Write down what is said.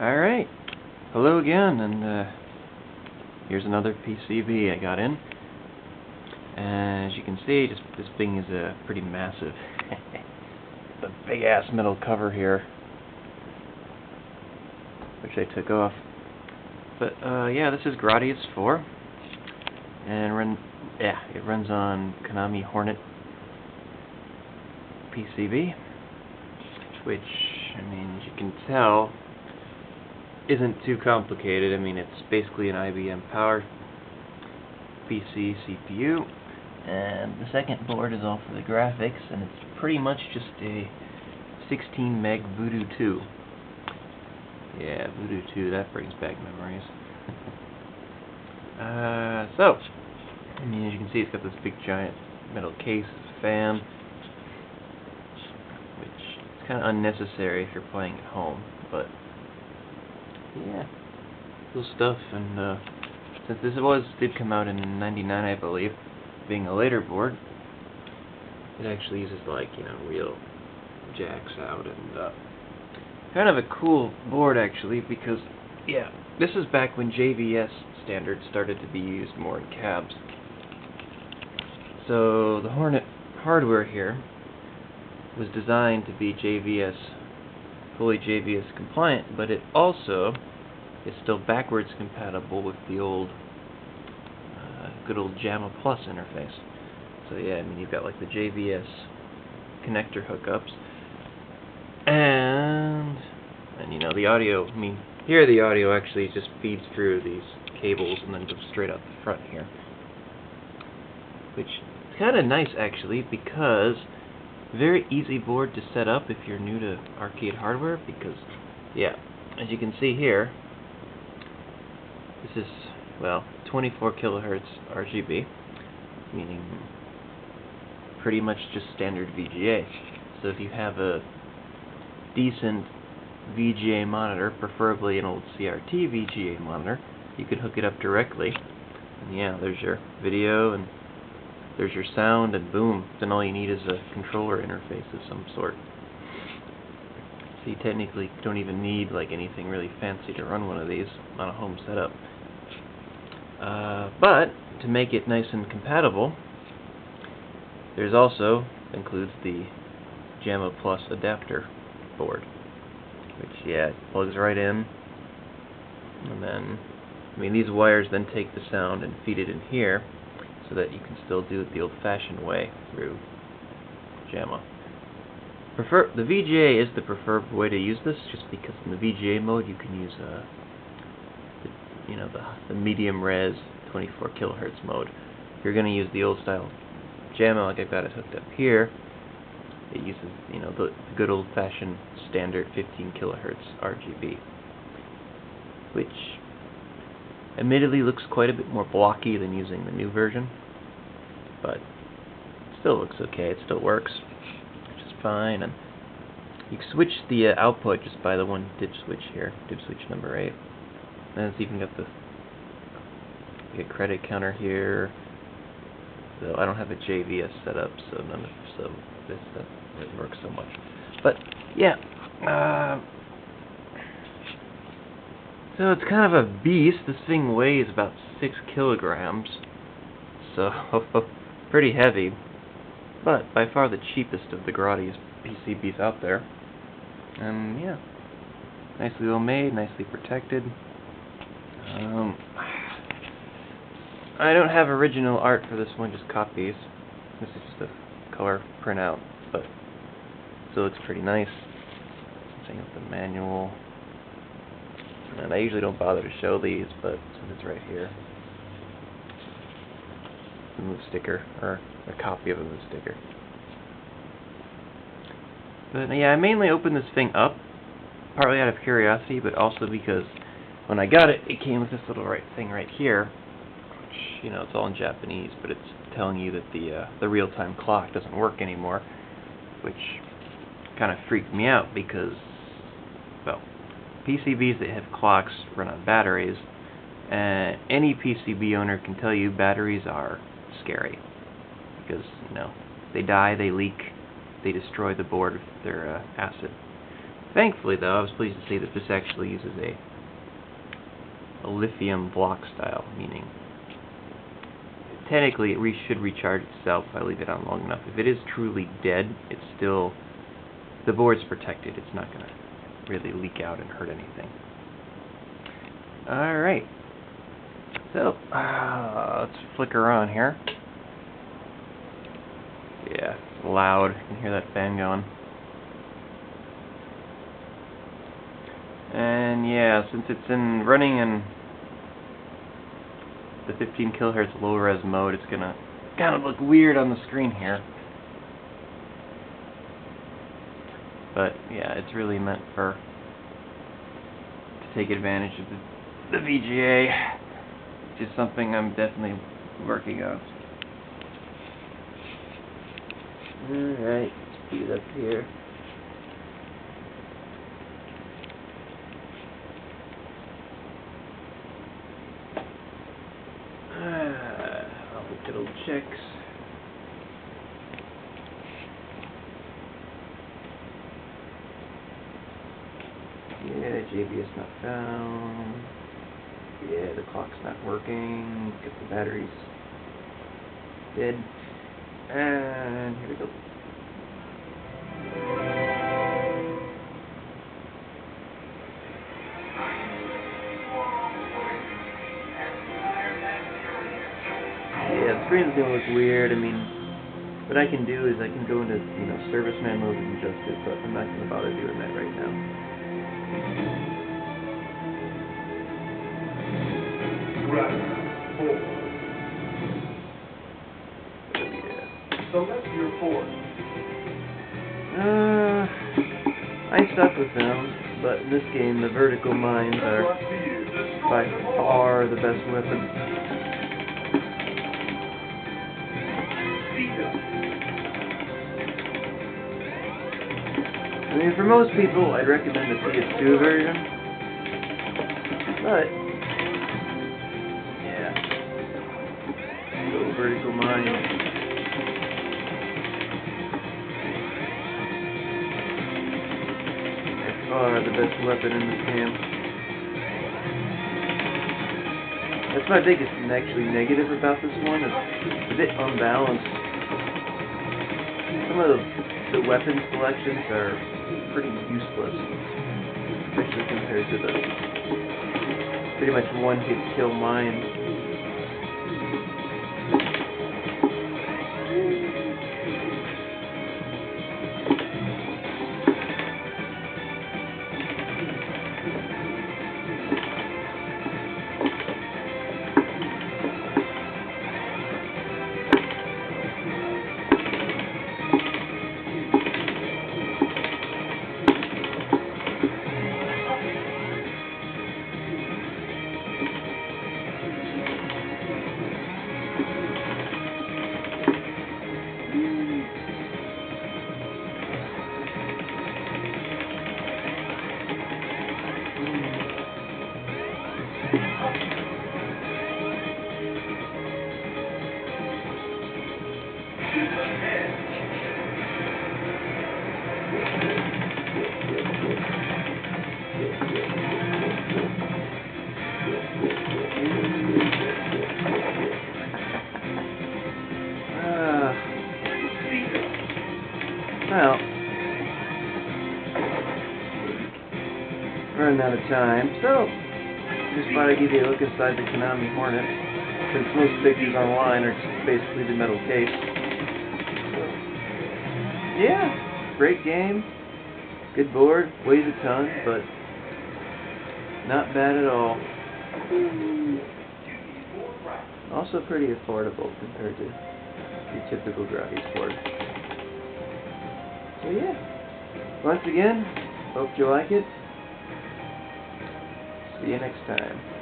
Alright, hello again, and here's another PCB I got in. And as you can see, this thing is pretty massive. The big ass metal cover here, which I took off. But yeah, this is Gradius IV, and it runs on Konami Hornet PCB, which, I mean, as you can tell, isn't too complicated. I mean, it's basically an IBM Power PC CPU, and the second board is all for the graphics, and it's pretty much just a 16 meg Voodoo 2. Yeah, Voodoo 2, that brings back memories. So, I mean, as you can see, it's got this big giant metal case, fan, which is kind of unnecessary if you're playing at home, but yeah, cool stuff. And since this did come out in '99, I believe, being a later board, it actually uses, like, real jacks out, and kind of a cool board actually, because yeah, this is back when JVS standards started to be used more in cabs. So the Hornet hardware here was designed to be fully JVS compliant, but it also is still backwards compatible with the old, good old JAMMA Plus interface. So yeah, I mean, you've got like the JVS connector hookups, and the audio. I mean, here the audio actually just feeds through these cables and then goes straight out the front here, which is kind of nice actually, because very easy board to set up if you're new to arcade hardware, because yeah, as you can see here, this is, well, 24 kilohertz RGB, meaning pretty much just standard VGA. So if you have a decent VGA monitor, preferably an old CRT VGA monitor, you could hook it up directly, and yeah, there's your video, and there's your sound, and boom, then all you need is a controller interface of some sort. So you technically don't even need like anything really fancy to run one of these on a home setup. But to make it nice and compatible, there's also includes the JAMMA Plus adapter board, which, yeah, plugs right in, and then, I mean, these wires then take the sound and feed it in here, so that you can still do it the old-fashioned way through JAMMA. The VGA is the preferred way to use this, just because in the VGA mode you can use the medium res 24 kilohertz mode. If you're going to use the old style JAMMA, like I've got it hooked up here, it uses the good old-fashioned standard 15 kilohertz RGB, which admittedly looks quite a bit more blocky than using the new version, but it still looks okay. It still works, which is fine. And you can switch the output just by the one dip switch here, dip switch number 8. And it's even got the credit counter here. Though I don't have a JVS set up, so this doesn't work so much. But yeah, so it's kind of a beast. This thing weighs about 6 kilograms, so pretty heavy, but by far the cheapest of the Gradius PCBs out there. And yeah, nicely well made, nicely protected. I don't have original art for this one, just copies. This is just a color printout, but it still looks pretty nice. Setting up the manual. And I usually don't bother to show these, but since it's right here, the move sticker, or a copy of a move sticker. But yeah, I mainly opened this thing up, partly out of curiosity, but also because when I got it, it came with this little thing right here, which, it's all in Japanese, but it's telling you that the real-time clock doesn't work anymore, which kind of freaked me out because, well, PCBs that have clocks run on batteries, and any PCB owner can tell you batteries are scary, because, they die, they leak, they destroy the board with their acid. Thankfully, though, I was pleased to see that this actually uses a lithium block style, meaning technically it should recharge itself if I leave it on long enough. If it is truly dead, it's still, the board's protected. It's not going to really leak out and hurt anything. Alright, so let's flicker on here. Yeah, it's loud. You can hear that fan going. And yeah, since it's running in the 15 kHz low res mode, it's gonna kind of look weird on the screen here. But yeah, it's really meant to take advantage of the VGA, which is something I'm definitely working on. Alright, let's speed it up here. I'll look at old checks. Yeah, JBS not found. Yeah, the clock's not working. Get the batteries dead. And here we go. Yeah, the screen's gonna look weird. I mean, what I can do is I can go into, serviceman mode and adjust it, but I'm not gonna bother doing that right now. Select your force. I stuck with them, but in this game the vertical mines are by far the best weapon. I mean, for most people, I'd recommend the PS2 version, but yeah, go vertical mine. Are the best weapon in this game. That's my biggest negative about this one. It's a bit unbalanced. Some of the weapon selections are pretty useless, especially compared to the pretty much one-hit kill mines. Well, running out of time, so just thought I'd give you a look inside the Konami Hornet, since most pictures online are just basically the metal case. So, yeah, great game, good board, weighs a ton, but not bad at all. Also pretty affordable compared to your typical Gradius board. So yeah, once again, hope you like it. See you next time.